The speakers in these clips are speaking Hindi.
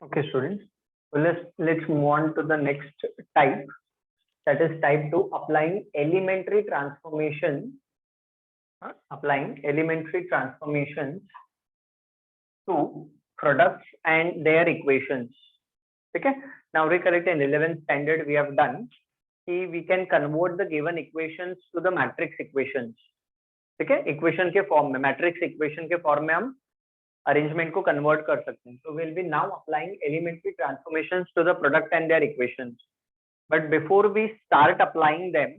Okay, students. So let's move on to the next type. That is type 2, applying elementary transformation. Applying elementary transformations to products and their equations. Okay. Now recollect in 11th standard we have done. We can convert the given equations to the matrix equations. ठीक है, इक्वेशन के फॉर्म में, मैट्रिक्स इक्वेशन के फॉर्म में हम अरेंजमेंट को कन्वर्ट कर सकते हैं. So we'll be now applying elementary transformations to the product and their equations. But before we start applying them,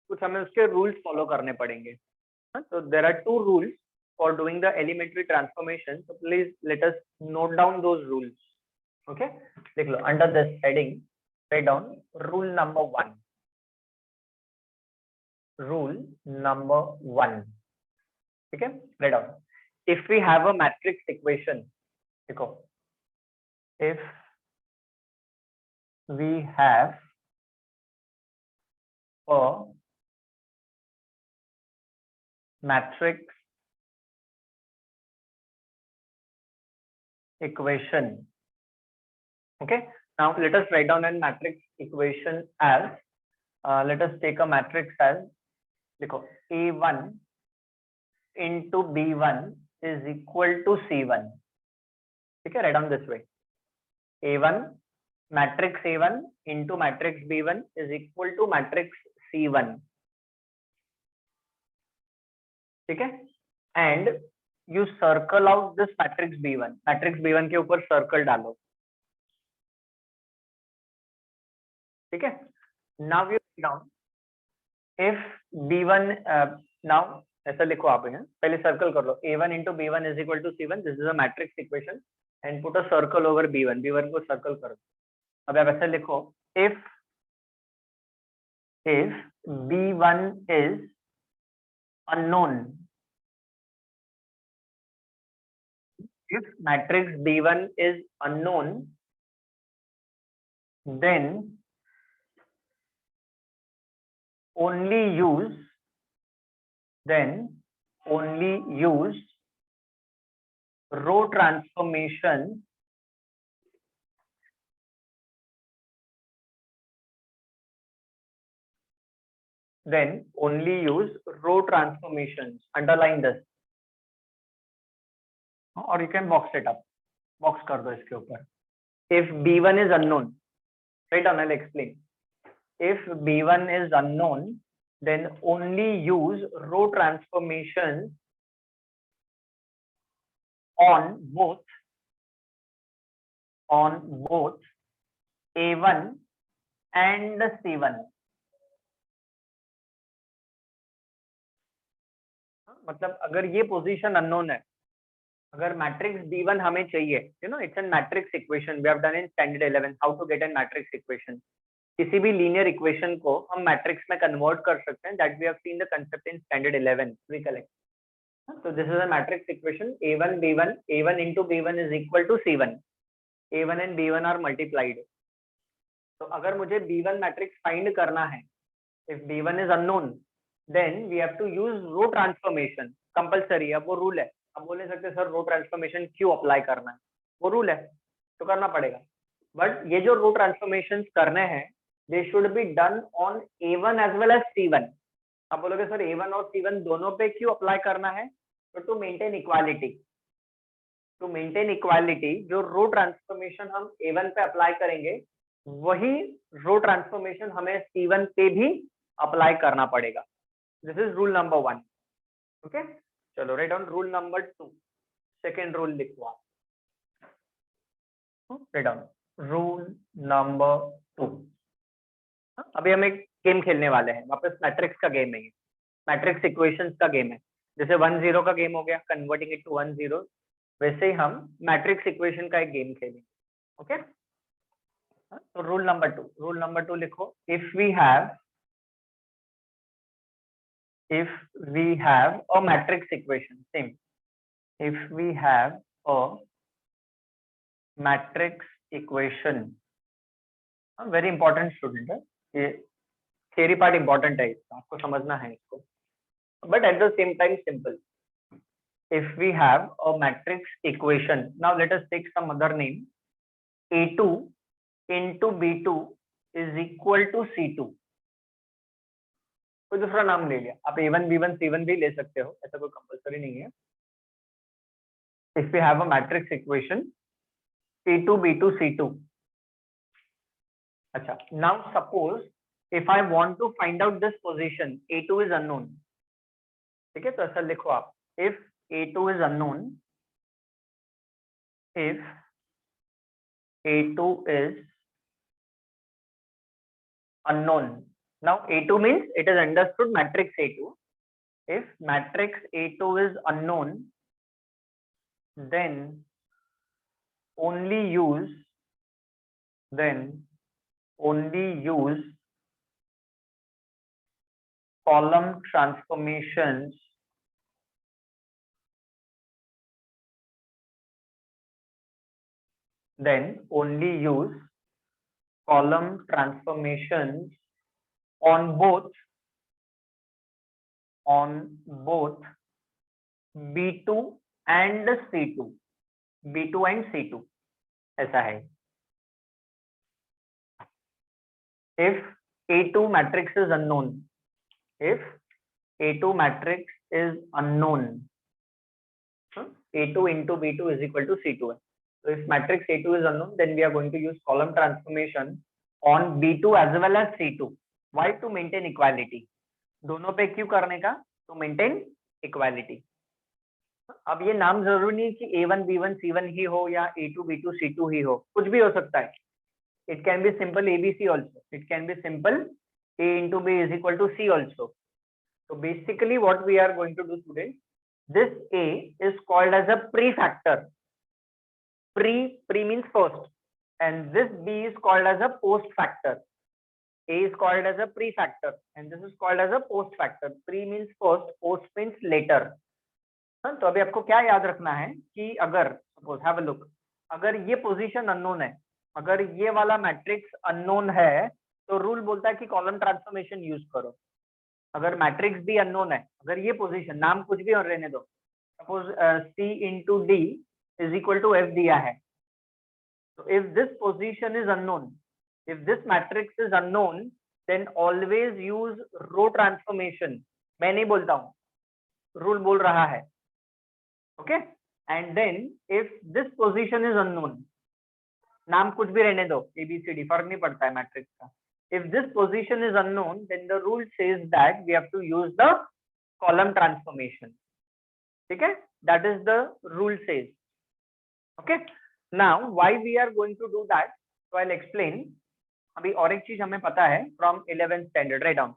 कुछ हमें उसके rules follow करने पड़ेंगे. So there are two rules for doing the elementary transformation. So please let us note down those rules. Okay, देख लो, under this heading write down rule number 1. Rule number 1. Okay, write down. If we have a matrix equation, देखो, if we have a matrix equation, okay, now let us write down a matrix equation as let us take a matrix as, देखो, A1 into B1 is equal to C1. ठीक है, write down this way. A1 matrix A1 into matrix B1 is equal to matrix C1. ठीक है, and you circle out this matrix B1. matrix B1 के ऊपर circle डालो. ठीक है, now you write down if B1 now ऐसा लिखो आप इन्हें, पहले सर्कल कर लो. A1 into B1 is equal to C1. This is a matrix equation and put a circle over B1. B1 को सर्कल कर दो. अब आप ऐसा लिखो, if B1 is unknown, if matrix B1 is unknown, then only use row transformation underline this, or you can box it up, box कर दो इसके ऊपर. If B1 is unknown, right on, I'll explain. If B1 is unknown, then only use row transformations on both A1 and C1. मतलब अगर ये पोजीशन अननोन है, अगर मैट्रिक्स B1 हमें चाहिए, it's a matrix equation we have done in standard 11 how to get a matrix equation. किसी भी लीनियर इक्वेशन को हम मैट्रिक्स में कन्वर्ट कर सकते हैं. That we have seen the concept in standard 11. Recollect. So this is a matrix equation. A1 B1, A1 into B1 is equal to C1. A1 and B1 are multiplied. तो अगर मुझे B1 मैट्रिक्स फाइंड करना है, if B1 is unknown, then we have to use row transformation. Compulsory. अब वो रूल है. अब बोल नहीं सकते सर रो ट्रांसफॉर्मेशन क्यों अप्लाई करना है, वो रूल है तो करना पड़ेगा. बट ये जो रो ट्रांसफॉर्मेशंस करने हैं, they should be done on A1 as well as C1. आप बोलोगे सर A1 और C1 दोनों पे क्यों अप्लाई करना है, तो टू मेंटेन इक्वालिटी जो रो ट्रांसफॉर्मेशन हम A1 पे अप्लाई करेंगे, वही रो ट्रांसफॉर्मेशन हमें C1 पे भी अप्लाई करना पड़ेगा. This is rule number 1. Okay, चलो write down rule number 2. Second rule लिखो आप. Write down rule number 2. अभी हम एक गेम खेलने वाले हैं, वापस मैट्रिक्स का गेम है, मैट्रिक्स इक्वेशंस का गेम है. जैसे 1-0 का गेम हो गया, कन्वर्टिंग इट टू 1-0, वैसे ही हम मैट्रिक्स इक्वेशन का एक गेम खेलेंगे. ओके, तो रूल नंबर 2 लिखो. If we have a matrix equation, same, if we have a matrix equation, very important student है ये, थियरी पार्ट इंपॉर्टेंट है, इसका आपको समझना है इसको, but at the same time simple. If we have a matrix equation, now let us take some other name. A2 into B2 is equal to C2। कोई दूसरा नाम ले लिया, आप A1 B1 C1 भी ले सकते हो, ऐसा कोई कंपल्सरी नहीं है। If we have a matrix equation A2 B2 C2, अच्छा, now suppose if I want to find out this position, A2 is unknown, ठीक है, तो ऐसा लिखो आप, if A2 is unknown, if A2 is unknown, now A2 means it is understood matrix A2. If matrix A2 is unknown, then only use column transformations on both B2 and C2, B2 and C2, ऐसा है। If A2 matrix is unknown, if A2 matrix is unknown, A2 into B2 is equal to C2. So if matrix A2 is unknown, then we are going to use column transformation on B2 as well as C2. Why? To maintain equality. दोनों पे क्यों करने का? To maintain equality. अब ये नाम जरूरी नहीं कि A1 B1 C1 ही हो या A2 B2 C2 ही हो, कुछ भी हो सकता है। It can be simple ABC also. It can be simple A into B is equal to C also. So basically what we are going to do today, this A is called as a prefactor. Pre means first, and this B is called as a post factor. A is called as a prefactor and this is called as a post factor. Pre means first, post means later. तो अभी आपको क्या याद रखना है कि अगर सपोज हैव अ लुक, अगर ये पोजीशन अननोन है, अगर ये वाला मैट्रिक्स अननोन है, तो रूल बोलता है कि कॉलम ट्रांसफॉर्मेशन यूज करो। अगर मैट्रिक्स भी अननोन है, अगर ये पोजीशन, नाम कुछ भी और रहने दो, suppose C into D is equal to F दिया है, so if this position is unknown, if this matrix is unknown, then always use row transformation। मैं नहीं बोलता हूँ, रूल बोल रहा है, okay. And then if this position is unknown, नाम कुछ भी रहने दो, ABCD फर्क नहीं पड़ता है मैट्रिक्स का। If this position is unknown, then the rule says that we have to use the column transformation, ठीक है, that is the rule says, okay। Now why we are going to do that, so I'll explain। अभी और एक चीज हमें पता है from 11th standard, write down,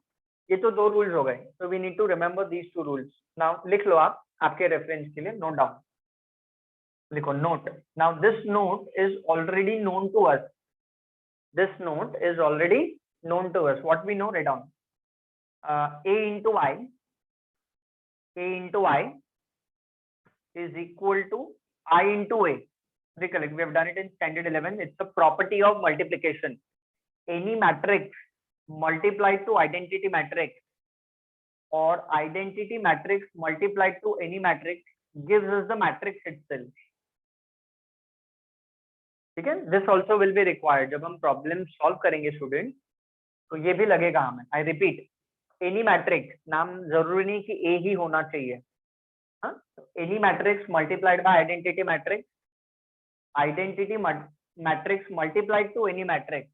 ये तो दो रूल्स हो गए, so we need to remember these two rules। now लिख लो आप आपके रेफरेंस के लिए, नोट डाउन, लिखो note. now this note is already known to us, this note is already known to us, what we know, write down, A into I is equal to I into A। recollect, we have done it in standard 11, it's a property of multiplication। any matrix multiplied to identity matrix or identity matrix multiplied to any matrix gives us the matrix itself, ठीक है। this also will be required जब हम प्रॉब्लम सॉल्व करेंगे स्टूडेंट, तो ये भी लगेगा हमें। आई रिपीट, एनी मैट्रिक्स, नाम जरूरी नहीं कि ए ही होना चाहिए, any matrix multiplied by identity matrix, identity matrix multiplied to any matrix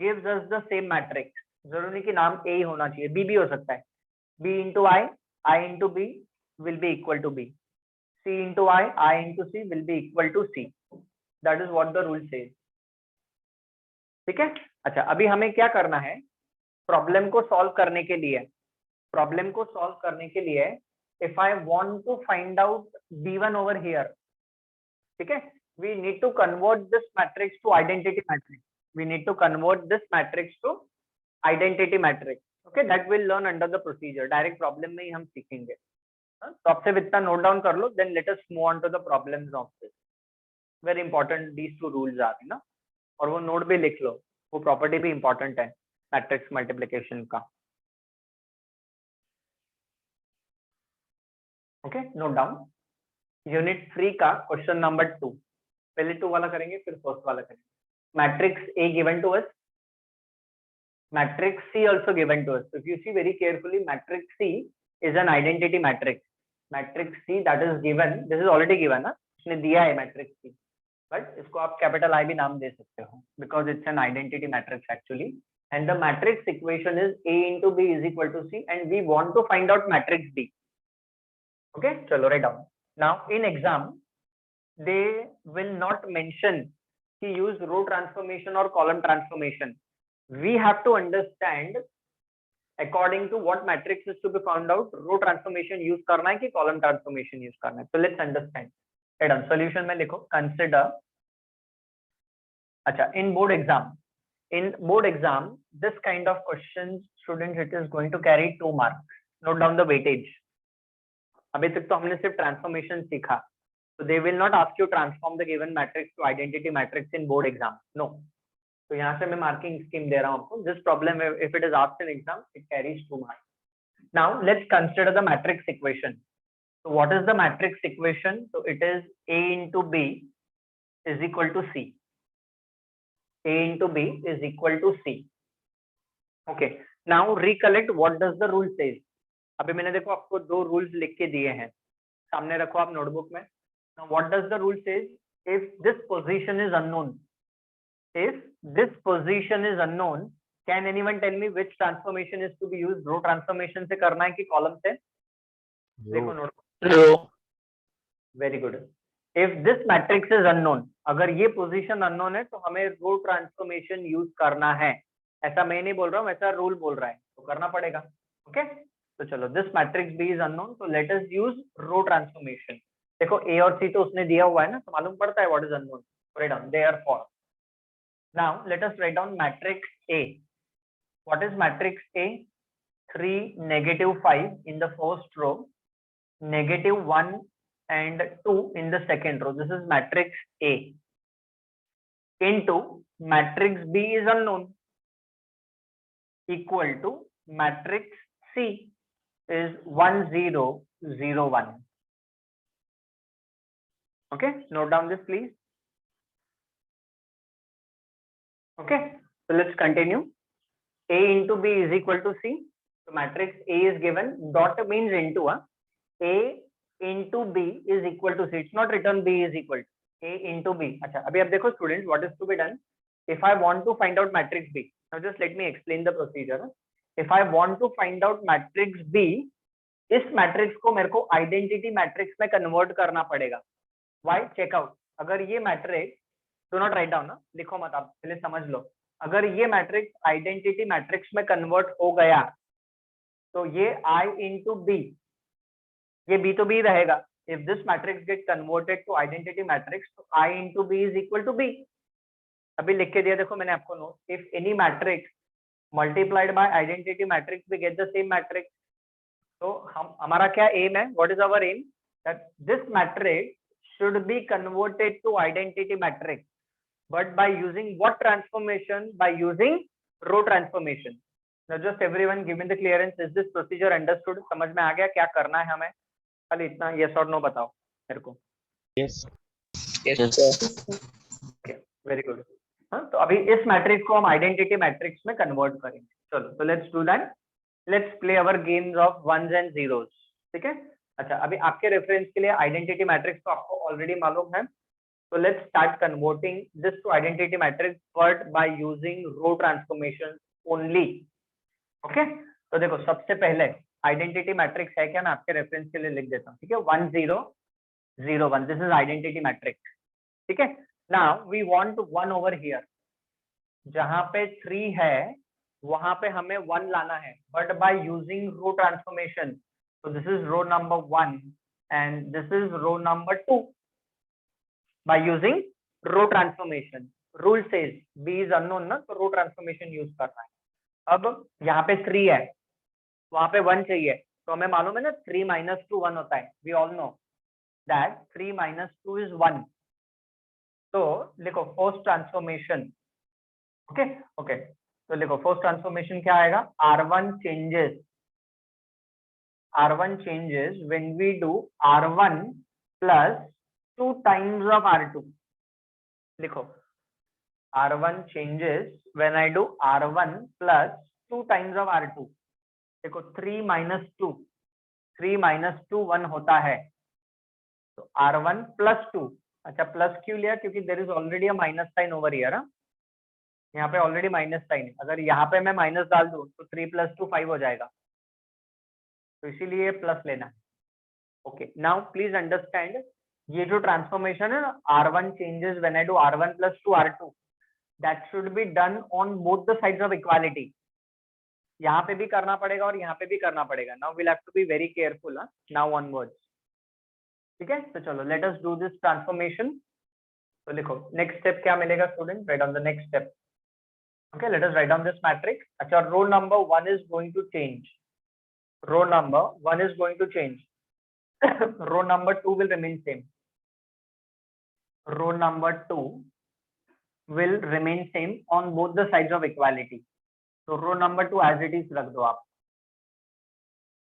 gives us the same matrix. जरूरी नहीं कि नाम ए ही होना चाहिए, बी भी हो सकता है, B into I into B will be equal to B, C into I into C will be equal to C, that is what the rule says, ठीक है। अच्छा, अभी हमें क्या करना है, प्रॉब्लम को सॉल्व करने के लिए, प्रॉब्लम को सॉल्व करने के लिए if I want to find out B1 over here, ठीक है, we need to convert this matrix to identity matrix, we need to convert this matrix to identity matrix, okay, that will learn under the procedure, direct problem में ही हम सीखेंगे। तो आपसे इतना नोट डाउन कर लो, then let us move on to the problems of this, very important these two rules are ना, और वो नोट भी लिख लो, वो प्रॉपर्टी भी इंपॉर्टेंट है मैट्रिक्स मल्टीप्लिकेशन का, ओके, नोट डाउन। यूनिट 3 का क्वेश्चन नंबर 2, पहले 2 वाला करेंगे फिर फर्स्ट वाला करेंगे। matrix A given to us, matrix C also given to us. So if you see very carefully, matrix C is an identity matrix. Matrix C that is given, this is already given ना, उसने दिया है matrix C, but इसको आप capital I भी नाम दे सकते हो because it's an identity matrix actually. And the matrix equation is A into B is equal to C, and we want to find out matrix B. Okay, chalo write down. Now in exam, they will not mention he use row transformation or column transformation. We have to understand according to what matrix is to be found out, row transformation use करना है कि column transformation use करना है. So let's understand. Head on solution में लिखो consider. अच्छा, in board exam, this kind of questions, students, it is going to carry 2 marks. Note down the weightage. अभी तक तो हमने सिर्फ transformation सीखा. So they will not ask you transform the given matrix to identity matrix in board exam. No. तो यहाँ से मैं marking scheme दे रहा हूँ आपको. This problem, if it is asked in exam, it carries 2 marks. Now let's consider the matrix equation. So what is the matrix equation? So it is A into B is equal to C. A into B is equal to C. Okay. Now recollect what does the rule says. अभी मैंने देखो आपको 2 rules लिख के दिए हैं. सामने रखो आप notebook में. Now what does the rule says? If this position is unknown, can anyone tell me which transformation is to be used? Row transformation से करना है कि column से? देखो notebook. Very good. If this matrix is unknown, अगर ये position unknown है तो हमें row transformation use करना है. ऐसा मैं नहीं बोल रहा हूँ, ऐसा rule बोल रहा है, तो करना पड़ेगा. Okay? तो चलो, this matrix B is unknown, so let us use row transformation. देखो A और C तो उसने दिया हुआ है ना, तो मालूम पड़ता है what is unknown. Write down. Therefore, now let us write down matrix A. What is matrix A? 3, -5 in the first row, -1 and 2 in the second row. This is matrix A. Into matrix B is unknown, equal to matrix C is 1, 0, 0, 1. Okay, note down this please. Okay, so let's continue. A into B is equal to C. So matrix A is given. Dot means into. A into B is equal to C. It's not written B is equal to A into B. अच्छा, अभी आप देखो students, what is to be done? If I want to find out matrix B, now just let me explain the procedure. If I want to find out matrix B, इस मैट्रिक्स को मेरे को आइडेंटिटी मैट्रिक्स में कन्वर्ट करना पड़ेगा. Why? Check out. अगर ये matrix, do not write down ना, लिखो मत, आप पहले समझ लो. अगर ये मैट्रिक्स आइडेंटिटी मैट्रिक्स में कन्वर्ट हो गया तो ये I into B, ये B तो B रहेगा. If this matrix get converted to identity matrix, तो I into B is equal to B. अभी लिख के दिया देखो मैंने आपको note. If any matrix multiplied by identity matrix, we get the same matrix. तो हम हमारा क्या aim है? What is our aim? That this matrix should be converted to identity matrix, but by using what transformation? By using row transformation. Now just everyone give me the clearance. Is this procedure understood? समझ में आ गया क्या करना है हमें? खाली इतना yes or no बताओ मेरे को. Yes. Yes, sir. Okay, very good. हाँ, तो अभी इस मैट्रिक्स को हम आइडेंटिटी मैट्रिक्स में कन्वर्ट करेंगे. चलो, तो let's do that. Let's play our games of ones and zeros. ठीक है. अच्छा, अभी आपके रेफरेंस के लिए आइडेंटिटी मैट्रिक्स तो आपको ऑलरेडी मालूम है. So let's start converting this to identity matrix, but by using row transformation only. Okay? तो देखो सबसे पहले आइडेंटिटी मैट्रिक्स है क्या, मैं आपके रेफरेंस के लिए लिख देता हूँ. ठीक है. 1, 0, 0, 1. This is identity matrix. ठीक है. Now we want 1 over here. जहां पे 3 है वहां पे हमें 1 लाना है, but by using row transformation. So this is row number 1 and this is row number 2. By using row transformation. Rule says B is unknown ना, तो row transformation use करना है. अब यहाँ पे 3 है, वहां पे 1 चाहिए, तो हमें मालूम है ना 3 - 2 1 होता है. We all know that 3 - 2 is 1. तो लिखो फर्स्ट ट्रांसफॉर्मेशन. ओके ओके, तो लिखो फर्स्ट ट्रांसफॉर्मेशन क्या आएगा. R1 changes when we do R1 plus 2 times of R2. लिखो R1 changes when I do R1 plus 2 times of R2. देखो 3 minus 2, 3 minus 2 1 होता है, तो R1 plus 2. अच्छा प्लस क्यों लिया? क्योंकि there is already a minus sign over here. यहाँ पे ऑलरेडी माइनस साइन है. अगर यहाँ पे मैं माइनस डाल दूं तो 3 plus 2 5 हो जाएगा, तो इसीलिए प्लस लेना है. ओके, नाउ प्लीज अंडरस्टैंड, ये जो ट्रांसफॉर्मेशन है ना, R1 changes when I do R1 plus 2 R2, that should be done on both the sides of equality. यहाँ पे भी करना पड़ेगा और यहाँ पे भी करना पड़ेगा. Now will have to be very careful now onwards. ठीक है, तो चलो let us do this transformation. तो लिखो नेक्स्ट स्टेप क्या मिलेगा student, write on the next step. Okay, let us write down this matrix. अच्छा, row number 1 is going to change, row number 1 is going to change, row number 2 will remain same, row number 2 will remain same on both the sides of equality. So row number 2 as it is रख दो आप.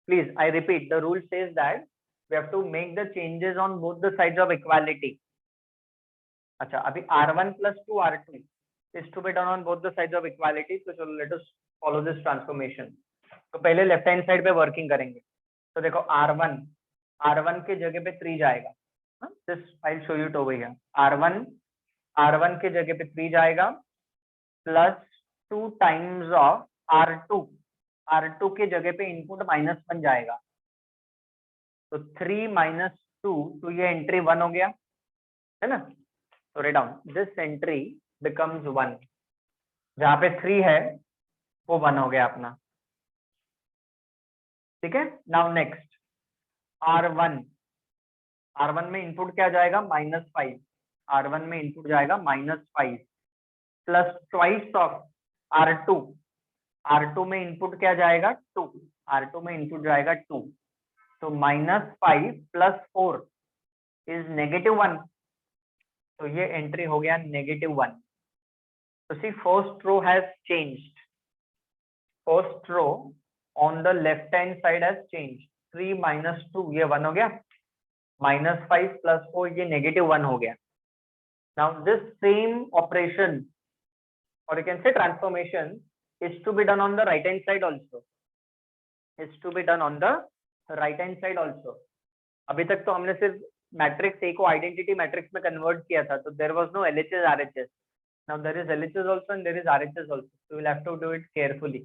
Please, I repeat, the rule says that we have to make the changes on both the sides of equality. अच्छा, अभी R1 plus 2 R2 is to be done on both the sides of equality. तो चलो let us follow this transformation. तो पहले लेफ्ट हैंड साइड पे वर्किंग करेंगे. तो देखो R1 के जगह पे 3 जाएगा. This I'll show you it over here. R1 के जगह पे 3 जाएगा प्लस 2 टाइम्स ऑफ R2 के जगह पे इनपुट -1 जाएगा, तो 3 minus 2, तो ये एंट्री 1 हो गया है ना. तो right down, this entry becomes 1, जहां पे 3 है वो 1 हो गया अपना. ठीक है, नाउ नेक्स्ट R1 में इनपुट क्या जाएगा? -5. R1 में इनपुट जाएगा -5 प्लस ट्वाइस ऑफ R2 में इनपुट क्या जाएगा? 2. R2 में इनपुट जाएगा 2, तो -5 प्लस 4 इज -1, तो ये एंट्री हो गया -1. तो see first row has changed, first row on the left hand side has changed. 3 minus 2 ये 1 हो गया, -5 प्लस 4 ये -1 हो गया. Now this same operation, or you can say transformation, is to be done on the right hand side also. Is to be done on the right hand side also. अभी तक तो हमने सिर्फ मैट्रिक्स A को आइडेंटिटी मैट्रिक्स में कन्वर्ट किया था, तो there was no LHS RHS. Now there is LHS also and there is RHS also. So we'll have to do it carefully.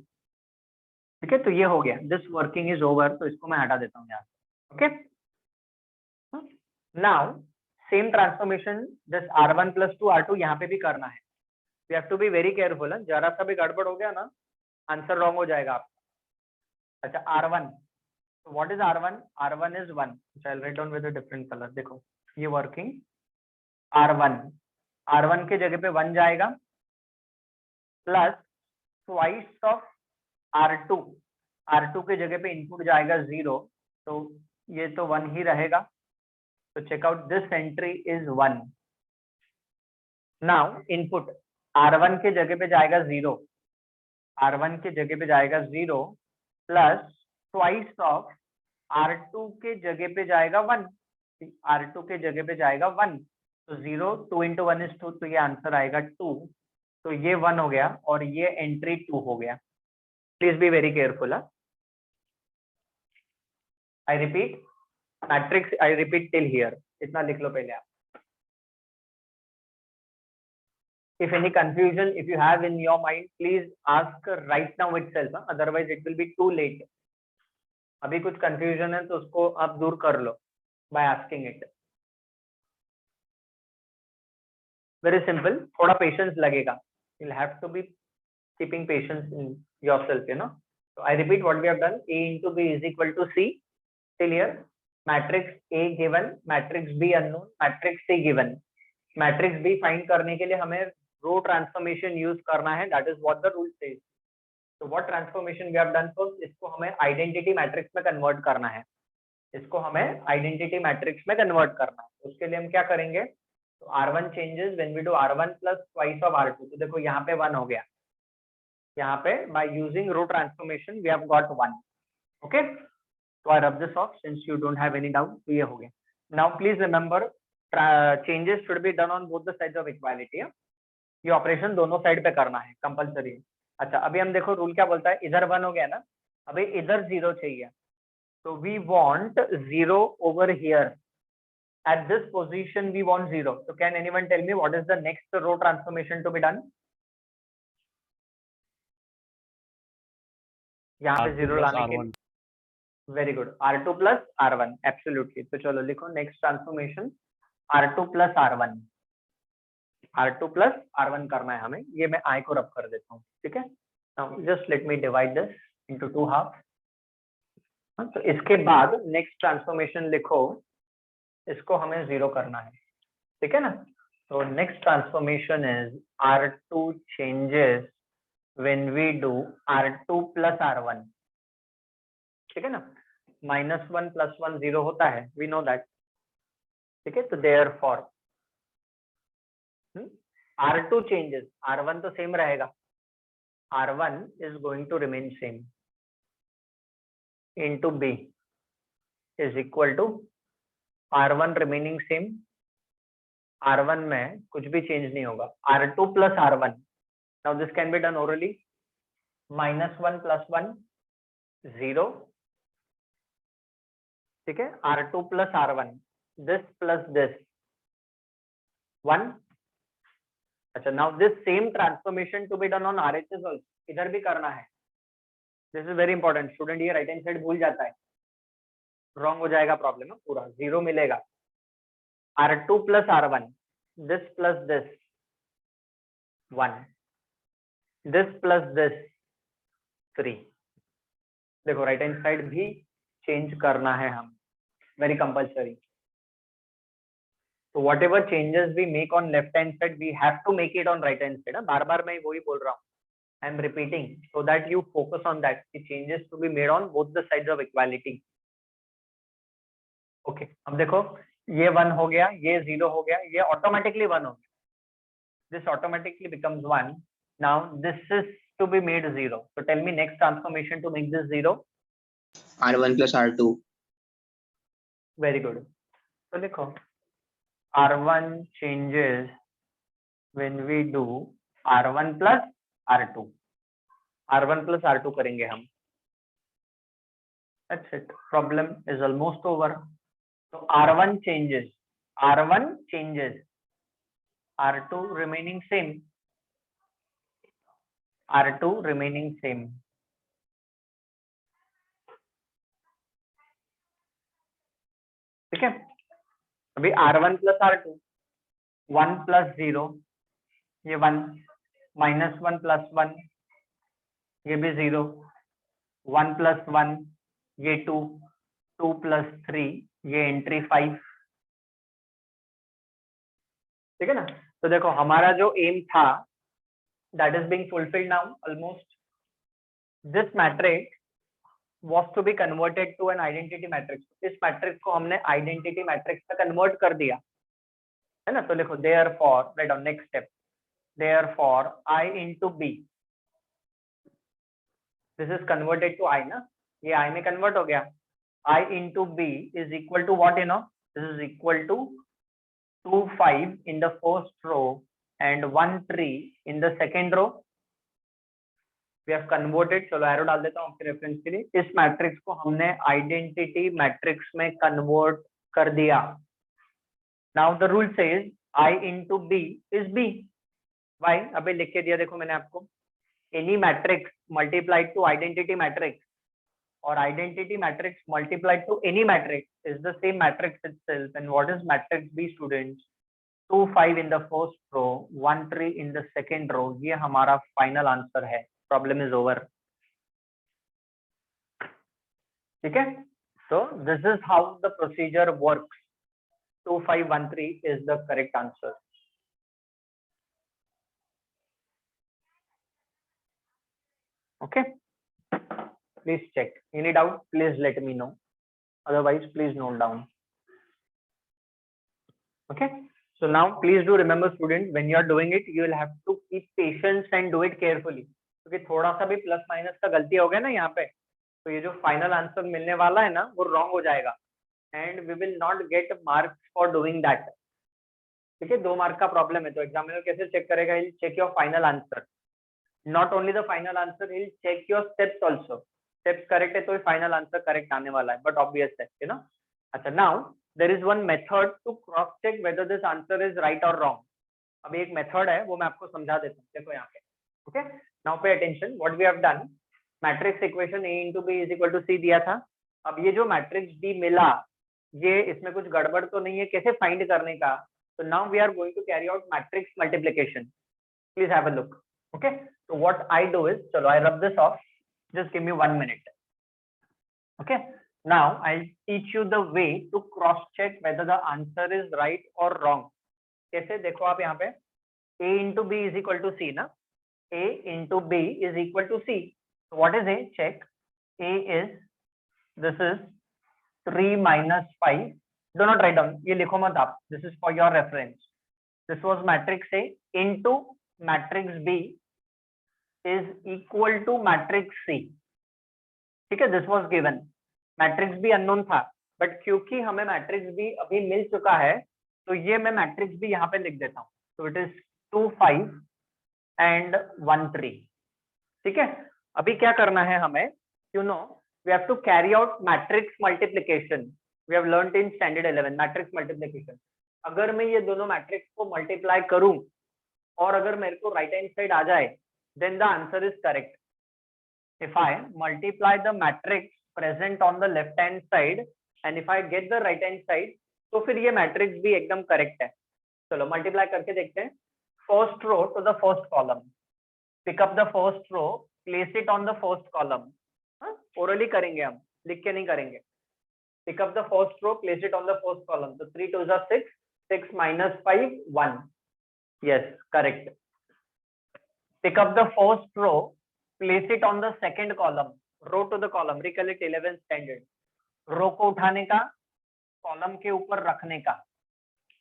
ठीक है, तो ये हो गया. This working is over, तो इसको मैं हटा देता हूँ यहाँ से. Okay. Now same transformation just R1 plus 2 R2 यहाँ पे भी करना है. We have to be very careful. जरा सा भी गड़बड़ हो गया ना, आंसर रॉन्ग हो जाएगा आपका. अच्छा, R1, तो what is R1 is 1. I write down with a different colour. देखो ये वर्किंग R1 के जगह पे 1 जाएगा प्लस ट्वाइस ऑफ R2 के जगह पे इनपुट जाएगा 0, तो ये तो 1 ही रहेगा. So check out, this entry is 1. Now input R1 के जगह पे जाएगा 0, R1 के जगह पे जाएगा 0 प्लस ट्वाइस ऑफ R2 के जगह पे जाएगा 1, R2 के जगह पे जाएगा 1, तो 0, 2 into 1 is 2, तो ये आंसर आएगा 2. तो ये 1 हो गया और ये एंट्री 2 हो गया. Please be very careful. I repeat, matrix I repeat till here, इतना लिख लो पहले आप. If any confusion, if you have in your mind, please ask right now itself. Otherwise it will be too late. अभी कुछ confusion है तो उसको आप दूर कर लो by asking it. Very simple. थोड़ा patience लगेगा. You'll have to be keeping patience in yourself, you know. So I repeat what we have done. A into B is equal to C. Till here. Matrix A given, matrix B unknown, matrix C given. Matrix B find करने के लिए हमें रो ट्रांसफॉर्मेशन यूज करना है. That is what the rule says. तो what transformation we have done first, इसको हमें आइडेंटिटी मैट्रिक्स में कन्वर्ट करना है. इसको हमें आइडेंटिटी मैट्रिक्स में कन्वर्ट करना है. उसके लिए हम क्या करेंगे, तो R1 changes when we do R1 plus twice of R2. तो देखो यहाँ पे 1 हो गया, यहाँ पे by using row transformation we have got 1. Okay, so I rub this off since you don't have any doubt. तो ये हो गया. Now please remember, changes should be done on both the sides of equality. ये ऑपरेशन दोनों साइड पे करना है, कंपलसरी। अच्छा अभी हम देखो रूल क्या बोलता है, इधर 1 हो गया ना, अभी इधर 0 चाहिए, तो we want 0 over here, at this position we want 0, so can anyone tell me what is the next row transformation to be done? यहाँ पे 0 लाने के लिए, very good, R2 plus R1, absolutely. तो चलो लिखो next transformation R2 plus R1, R2 plus R1 करना है हमें, ये मैं I को रब कर देता हूँ, ठीक है। Now just let me divide this into 2 half. तो इसके बाद नेक्स्ट ट्रांसफॉर्मेशन लिखो, इसको हमें 0 करना है, ठीक है ना। तो next transformation is R2 changes when we do R2 plus R1, ठीक है ना। -1 + 1 0 होता है, we know that, ठीक है। तो therefore R2 changes, R1 तो सेम रहेगा, R1 is going to remain same into B is equal to R1 remaining same, R1 में कुछ भी चेंज नहीं होगा, R2 plus R1, now this can be done orally, -1 + 1 0, ठीक है, R2 plus R1, this plus this 1। अच्छा now this same transformation to be done on RHS also, इधर भी करना है, this is very important, student ये राइट हैंड साइड भूल जाता है, रॉन्ग हो जाएगा प्रॉब्लम है पूरा, 0 मिलेगा, R2 plus R1, this plus this 1, this plus this 3, देखो राइट हैंड साइड भी चेंज करना है हम, वेरी कंपल्सरी। तो whatever changes we make on left hand side we have to make it on right hand side. बार बार मैं वही बोल रहा हूँ, I am repeating so that you focus on that, changes to be made on both the sides of equality. Okay अब देखो ये 1 हो गया, ये 0 हो गया, ये ऑटोमेटिकली 1 हो गया, this automatically becomes 1, now this is to be made 0, so tell me next transformation to make this 0। R1 plus R2। Very good, तो देखो R1 changes when we do R1 plus R2, R1 plus R2 करेंगे हम, that's it, problem is almost over। तो R1 changes, R1 changes, R2 remaining same, R2 remaining same, ठीक है। अभी R1 plus R2, 1 plus 0 ये 1, -1 plus 1 ये भी 0, 1 plus 1 ये 2, 2 plus 3 ये एंट्री 5, ठीक है ना। तो देखो हमारा जो एम था that is being fulfilled now almost, this matrix was to be converted to an identity matrix, इस मैट्रिक्स को हमने आइडेंटिटी मैट्रिक्स में कन्वर्ट कर दिया है ना। तो देखो therefore right on next step, therefore I into B, this is converted to I ना, ये I में कन्वर्ट हो गया, I into B is equal to what, you know, this is equal to 2 5 in the first row and 1 3 in the second row, we have converted। चलो एरो डाल देता हूँ आपके रेफरेंस के लिए, इस मैट्रिक्स को हमने आइडेंटिटी मैट्रिक्स में कन्वर्ट कर दिया। Now the rule says I into B is B, why अभी लिख के दिया देखो मैंने आपको, any matrix multiplied to identity matrix और identity matrix multiplied to any matrix is the same matrix itself, and what is matrix B students, 2 5 in the first row, 1 3 in the second row, ये हमारा फाइनल आंसर है, प्रॉब्लम इज ओवर, ठीक है। So this is how the procedure works, 2513 is the correct answer। Okay, please check, any doubt please let me know, otherwise please note down। Okay, so now please do remember student, when you are doing it you will have to keep patience and do it carefully, क्योंकि थोड़ा सा भी प्लस माइनस का गलती हो गया ना यहाँ पे, तो ये जो फाइनल आंसर मिलने वाला है ना वो रॉन्ग हो जाएगा, and we will not get marks for doing that. ठीक है, 2 मार्क का प्रॉब्लम है, तो एग्जामिनर कैसे चेक करेगा? he'll check your final answer, not only the final answer, he'll check your steps also. steps correct है तो फाइनल आंसर करेक्ट आने वाला है, बट ऑब्वियस है, यू नो. अच्छा, now there is one method to cross check whether this answer is right और रॉन्ग. अभी एक मेथड है, वो मैं आपको समझा देता हूँ. देखो यहाँ पे, okay, now pay attention. What we have done, matrix equation a into b is equal to c दिया था. अब ये जो मैट्रिक्स b मिला, ये इसमें कुछ गड़बड़ तो नहीं है, कैसे फाइंड करने का? So now we are going to carry out matrix multiplication. Please have a look. Okay. So what I do is, chalo, I rub this off. Just give me 1 minute. Okay. Now I'll teach you the way to cross check whether the answer is right or wrong. कैसे? देखो आप यहाँ पे a into b is equal to c ना. a into b is equal to c. So what is a? Check. a is, this is 3 minus 5. Do not write down, ये लिखो मत आप, this is for your reference. This was matrix A into matrix B is equal to matrix C. ठीक है, this was given. matrix B unknown था, but क्योंकि हमें matrix B अभी मिल चुका है, तो ये मैं matrix B यहाँ पे लिख देता हूँ. So it is 2 5 and 1 3. ठीक है, अभी क्या करना है हमें? You know, we have to carry out matrix multiplication. We have learnt in standard 11 matrix multiplication. अगर मैं ये दोनों मैट्रिक्स को मल्टीप्लाई करूं और अगर मेरे को राइट हैंड साइड आ जाए, then the answer is correct. If I multiply the matrix present on the left hand side and if I get the right hand side, तो फिर ये मैट्रिक्स भी एकदम करेक्ट है. चलो मल्टीप्लाई करके देखते हैं. First row to the first column, pick up the first row, place it on the first column. Orally करेंगे हम, लिख के नहीं करेंगे. pick up the first row, place it on the first column. So 3 2s are 6, 6 minus 5 1. Yes, correct. Pick up the first row, place it on the second column, row to the column. Recollect 11th standard. रो को उठाने का, कॉलम के ऊपर रखने का,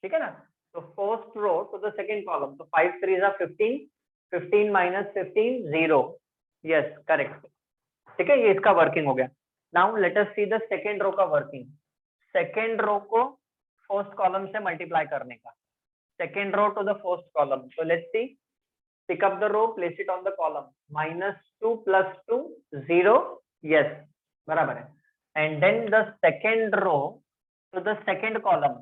ठीक है ना. तो first row to the second column, तो 5 3s are 15, 15 minus 15 0. Yes, correct. ठीक है, ये इसका वर्किंग हो गया. Now let us see the second row का वर्किंग. सेकेंड रो को फर्स्ट कॉलम से मल्टीप्लाई करने का, second row to the first column. So let's see. Pick up the row, place it on the column. -2 plus 2 0. Yes, बराबर है. And then the second row to the second column.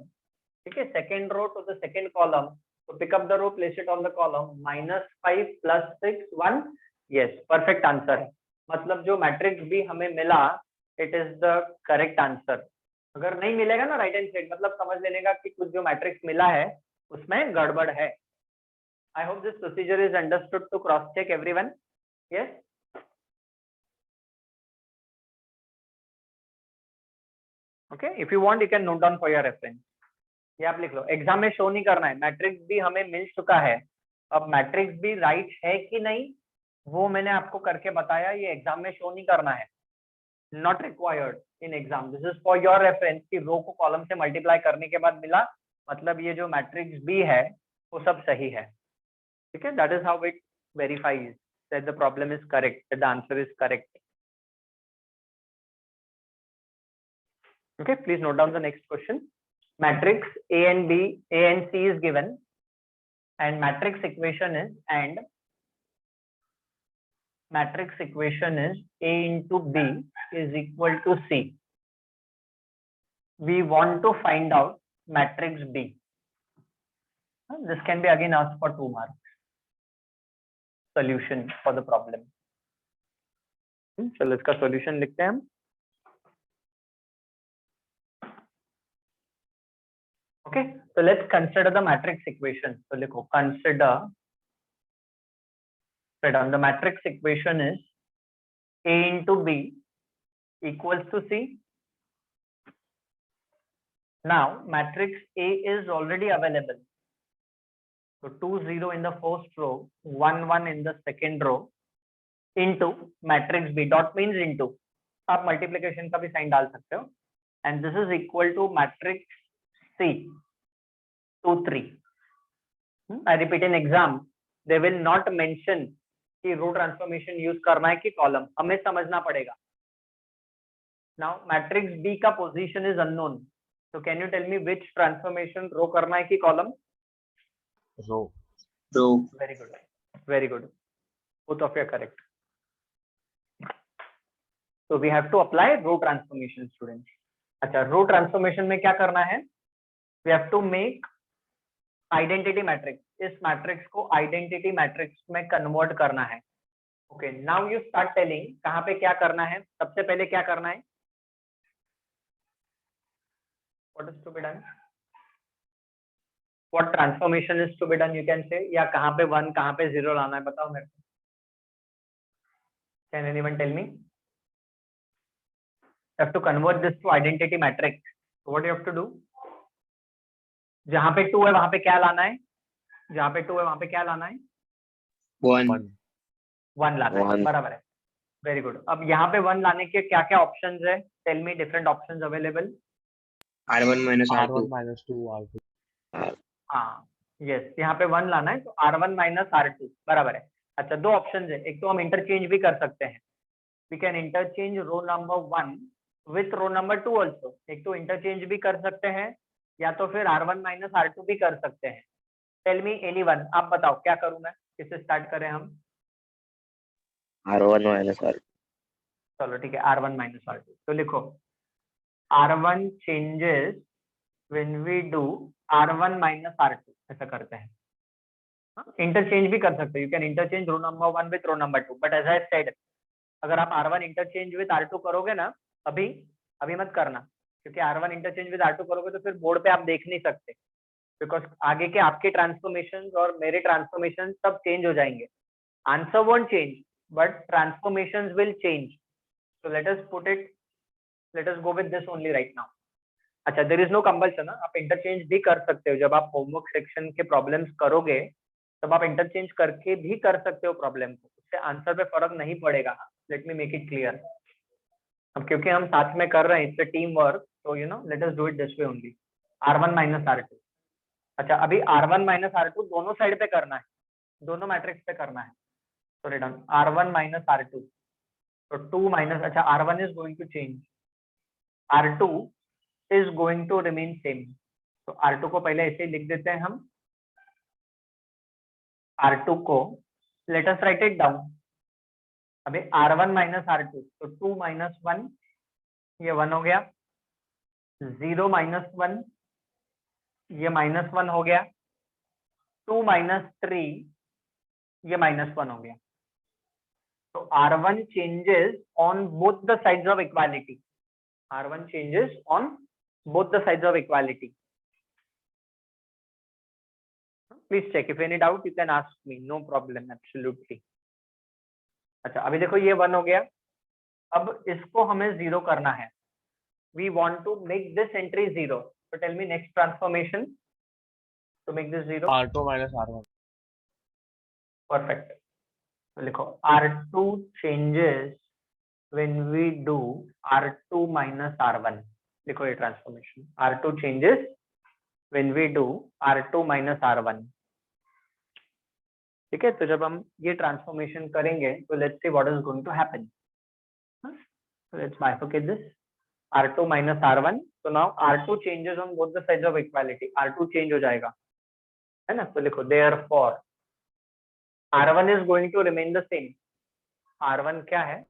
ठीक है, second row to the second column. So pick up the row, place it on the column. -5 plus 6 1. Yes, perfect answer है. मतलब जो मैट्रिक्स भी हमें मिला, it is the correct answer. अगर नहीं मिलेगा ना राइट हैंड साइड, मतलब समझ लेने का कि कुछ जो मैट्रिक्स मिला है उसमें गड़बड़ है. I hope this procedure is understood to cross check everyone. Yes, okay. If you want you can note down for your reference. ये आप लिख लो, एग्जाम में शो नहीं करना है. मैट्रिक्स भी हमें मिल चुका है, अब मैट्रिक्स भी राइट है कि नहीं वो मैंने आपको करके बताया, ये एग्जाम में शो नहीं करना है. Not required in exam, this is for your reference कि रो को कॉलम से मल्टीप्लाई करने के बाद मिला, मतलब ये जो मैट्रिक्स बी है वो सब सही है. ठीक है, that is how it verifies that the problem is correct, that the answer is correct. Okay, please note down the next question. Matrix A and B, A and C is given, and matrix equation is matrix equation is A into B is equal to C. We want to find out matrix B. This can be again asked for 2 marks. Solution for the problem. चलो इसका solution लिखते हैं हम. Okay, so let's consider the matrix equation. So लिखो, consider, write down the matrix equation is A into B equals to C. Now matrix A is already available. So 2 0 in the first row, 1 1 in the second row, into matrix B. Dot means into. आप multiplication का भी sign डाल सकते हो. And this is equal to matrix C 2 3. I repeat, in exam they will not mention कि रो ट्रांसफॉर्मेशन यूज करना है कि कॉलम, हमें समझना पड़ेगा. नाउ मैट्रिक्स बी का position is unknown, so can you tell me which transformation रो करना है कि column? Row row, very good, both of you are correct. So we have to apply row transformation, students. अच्छा, रो ट्रांसफॉर्मेशन में क्या करना है? We have to make identity matrix, इस मैट्रिक्स को आइडेंटिटी मैट्रिक्स में कन्वर्ट करना है. Okay, now you start telling कहाँ पे क्या करना है. सबसे पहले क्या करना है? What is to be done? What transformation is to be done? You can say, या कहाँ पे 1 कहाँ पे 0 लाना है, बताओ मेरे को. Can anyone tell me? You have to convert this to identity matrix. So what do you have to do? जहाँ पे 2 है वहां पे क्या लाना है? जहाँ पे 2 है वहां पे क्या लाना है? 1, 1 लाना है. बराबर है. Very good. अब यहाँ पे 1 लाने के क्या क्या ऑप्शंस है? Tell me different options available. R1 minus R2. R1 minus 2 R2. हाँ, यस, यहाँ पे 1 लाना है, तो R1 माइनस R2 बराबर है. अच्छा, दो ऑप्शंस है. एक तो हम इंटरचेंज भी कर सकते हैं. We can interchange row number 1 with row number 2 also. एक तो इंटरचेंज भी कर सकते हैं, या तो फिर R1 माइनस R2 भी कर सकते हैं. टेल मी एनीवन, आप बताओ क्या करूं मैं, किससे स्टार्ट करें हम? R1 minus R2. चलो ठीक है, R1 माइनस R2. तो लिखो R1 changes when we do R1 minus R2, ऐसा करते हैं. इंटरचेंज भी कर सकते हो. You can interchange row number 1 with row number 2, but as I said, अगर आप R1 इंटरचेंज विथ R2 करोगे ना, अभी मत करना, क्योंकि R1 इंटरचेंज विथ R2 करोगे तो फिर बोर्ड पे आप देख नहीं सकते, बिकॉज आगे के आपके ट्रांसफॉर्मेशन और मेरे ट्रांसफॉर्मेशन सब चेंज हो जाएंगे. Answer won't change, but transformations will change. So let us go with this only right now. अच्छा, देयर इज नो कंपल्सन. आप इंटरचेंज भी कर सकते हो. जब आप होमवर्क सेक्शन के प्रॉब्लम्स करोगे तब आप इंटरचेंज करके भी कर सकते हो प्रॉब्लम को. उससे आंसर पे फर्क नहीं पड़ेगा. Let me make it clear. अब क्योंकि हम साथ में कर रहे हैं, इट्स अ टीम वर्क, तो you know late us do it this way only. R1 minus R2. अच्छा, अभी R1 माइनस R2 दोनों साइड पे करना है, दोनों मैट्रिक्स पे करना है. तो रिटर्न R1 माइनस R2, तो 2 माइनस, अच्छा R1 is going to change, R2 is going to remain same. तो R2 को पहले ऐसे ही लिख देते हैं हम. R2 को late us right it down. अभी R1 माइनस R2, तो 2 माइनस 1, ये 1 हो गया. 0 माइनस 1, ये माइनस 1 हो गया. 2 माइनस 3, ये माइनस 1 हो गया. तो R1 changes on both the sides of equality. R1 changes on both the sides of equality. Please check. If any doubt, you can ask me. No problem. Absolutely. अच्छा, अभी देखो ये 1 हो गया. अब इसको हमें 0 करना है. We want to make this entry 0. So tell me next transformation to make this 0. R2 minus R1. Perfect. तो लिखो R2 changes when we do R2 minus R1. लिखो ये transformation. R2 changes when we do R2 minus R1. ठीक है, तो जब हम ये ट्रांसफॉर्मेशन करेंगे तो let's see what is going to happen. So let's bifurcate this. R2 minus R1. So now R2 changes on both the sides of equality. R2 change हो जाएगा, है ना. तो लिखो therefore R1 is going to remain the same. R1 क्या है?